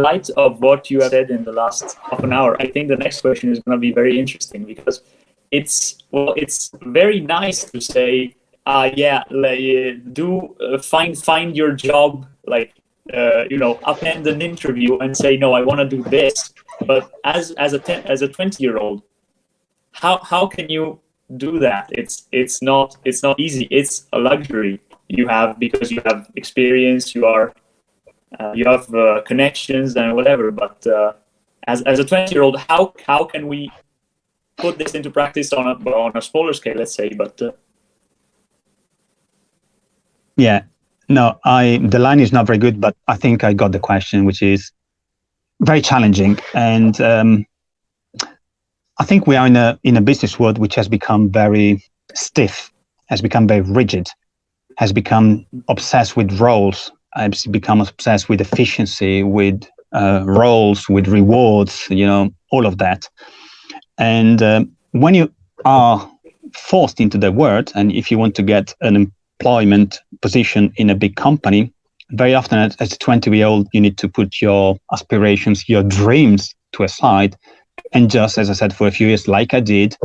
light of what you have said in the last half an hour, I think the next question is going to be very interesting, because it's very nice to say, find your job, like, attend an interview and say, no, I want to do this. But as a 20-year-old, how can you do that? It's not easy. It's a luxury you have, because you have experience, you have connections and whatever. But as a 20-year-old, how can we put this into practice on a smaller scale, let's say? But yeah, no, the line is not very good, but I think I got the question, which is very challenging. And I think we are in a business world which has become very stiff, has become very rigid, has become obsessed with roles, has become obsessed with efficiency, with roles, with rewards, all of that. And when you are forced into the world, and if you want to get an employment position in a big company, very often as a 20-year-old, you need to put your aspirations, your dreams to a side, and just, as I said, for a few years, like I did,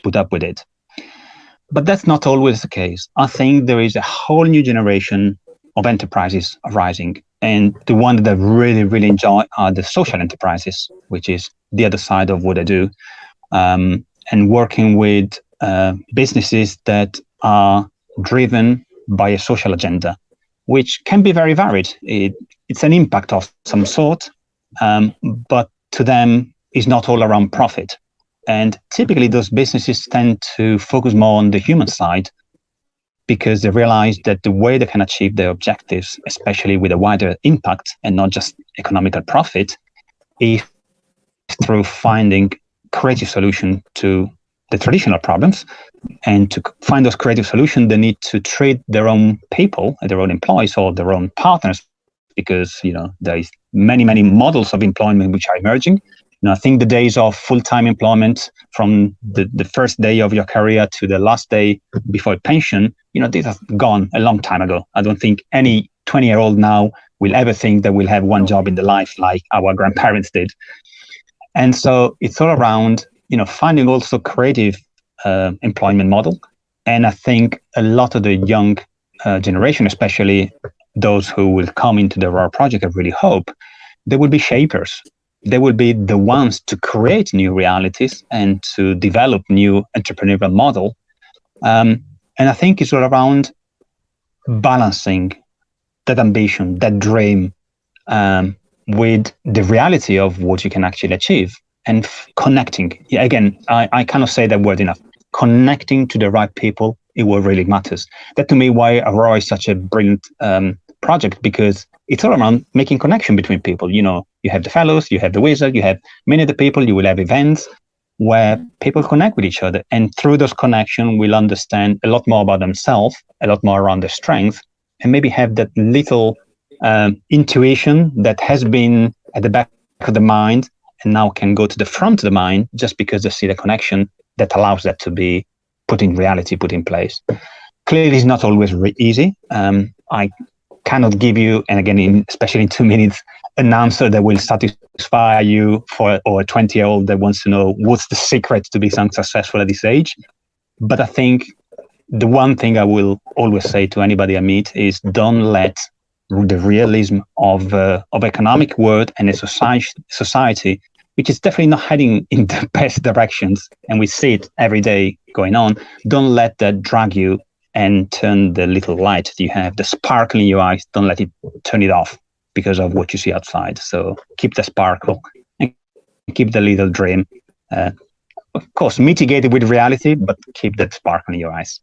put up with it. But that's not always the case. I think there is a whole new generation of enterprises arising, and the one that I really, really enjoy are the social enterprises, which is the other side of what I do, and working with businesses that are driven by a social agenda, which can be very varied. It's an impact of some sort, but to them is not all around profit. And typically those businesses tend to focus more on the human side, because they realize that the way they can achieve their objectives, especially with a wider impact and not just economical profit, is through finding creative solution to the traditional problems. And to find those creative solutions, they need to treat their own people, their own employees, or their own partners, because there is many models of employment which are emerging. I think the days of full-time employment, from the first day of your career to the last day before pension, these have gone a long time ago. I don't think any 20-year-old now will ever think that we'll have one job in the life like our grandparents did. And so it's all around, finding also creative employment model. And I think a lot of the young generation, especially those who will come into the Aurora project, I really hope, they will be shapers. They will be the ones to create new realities and to develop new entrepreneurial model. And I think it's all around balancing that ambition, that dream, with the reality of what you can actually achieve, and connecting. Yeah, again, I cannot say that word enough. Connecting to the right people is what really matters. That to me why Aurora is such a brilliant project, because it's all around making connection between people. You have the fellows, you have the wizard, you have many of the people, you will have events where people connect with each other. And through those connections, we'll understand a lot more about themselves, a lot more around their strengths, and maybe have that little intuition that has been at the back of the mind and now can go to the front of the mind, just because they see the connection that allows that to be put in reality, put in place. Clearly, it's not always easy. I cannot give you, and again, especially in 2 minutes, an answer that will satisfy you or a 20-year-old that wants to know what's the secret to be successful at this age. But I think the one thing I will always say to anybody I meet is, don't let the realism of economic world and a society, which is definitely not heading in the best directions, and we see it every day going on, don't let that drag you and turn the little light that you have, the sparkle in your eyes, don't let it turn it off because of what you see outside. So keep the sparkle and keep the little dream. Of course, mitigate it with reality, but keep that sparkle in your eyes.